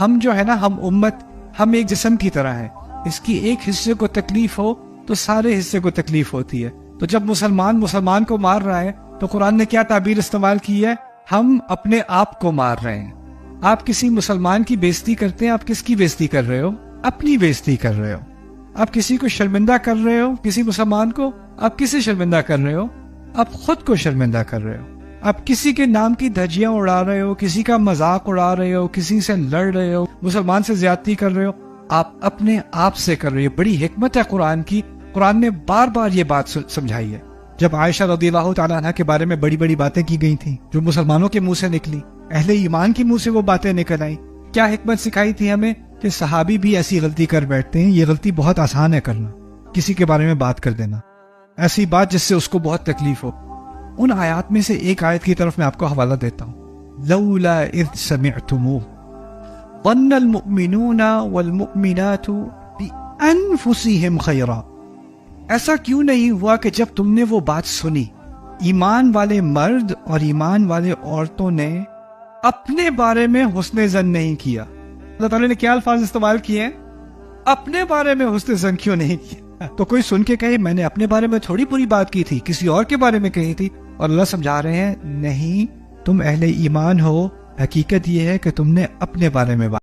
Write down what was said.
ہم جو ہے نا، ہم امت، ہم ایک جسم کی طرح ہیں. اس کی ایک حصے کو تکلیف ہو تو سارے حصے کو تکلیف ہوتی ہے. تو جب مسلمان کو مار رہا ہے تو قرآن نے کیا تعبیر استعمال کی ہے؟ ہم اپنے آپ کو مار رہے ہیں. آپ کسی مسلمان کی بےزتی کرتے ہیں، آپ کس کی بےزتی کر رہے ہو؟ اپنی بےزتی کر رہے ہو. آپ کسی کو شرمندہ کر رہے ہو، کسی مسلمان کو، آپ کسے شرمندہ کر رہے ہو؟ آپ خود کو شرمندہ کر رہے ہو. آپ کسی کے نام کی دھجیاں اڑا رہے ہو، کسی کا مذاق اڑا رہے ہو، کسی سے لڑ رہے ہو، مسلمان سے زیادتی کر رہے ہو، آپ اپنے آپ سے کر رہے ہو. بڑی حکمت ہے قرآن کی. قرآن نے بار بار یہ بات سمجھائی ہے. جب عائشہ رضی اللہ تعالیٰ عنہ کے بارے میں بڑی بڑی باتیں کی گئی تھیں جو مسلمانوں کے منہ سے نکلی، اہل ایمان کے منہ سے وہ باتیں نکل آئیں، کیا حکمت سکھائی تھی ہمیں کہ صحابی بھی ایسی غلطی کر بیٹھتے ہیں. یہ غلطی بہت آسان ہے کرنا، کسی کے بارے میں بات کر دینا، ایسی بات جس سے اس کو بہت تکلیف ہو. ان آیات میں سے ایک آیت کی طرف میں آپ کو حوالہ دیتا ہوں. لولا اذ سمعتموہ ظن المؤمنون والمؤمنات بانفسہم خیرا. ایسا کیوں نہیں ہوا کہ جب تم نے وہ بات سنی، ایمان والے مرد اور ایمان والے عورتوں نے اپنے بارے میں حسن ظن نہیں کیا. اللہ تعالیٰ نے کیا الفاظ استعمال کیے ہیں؟ اپنے بارے میں حسن ظن کیوں نہیں کیا؟ تو کوئی سن کے کہے میں نے اپنے بارے میں تھوڑی بری بات کی تھی، کسی اور کے بارے میں کہی تھی. اور اللہ سمجھا رہے ہیں نہیں، تم اہل ایمان ہو، حقیقت یہ ہے کہ تم نے اپنے بارے میں بات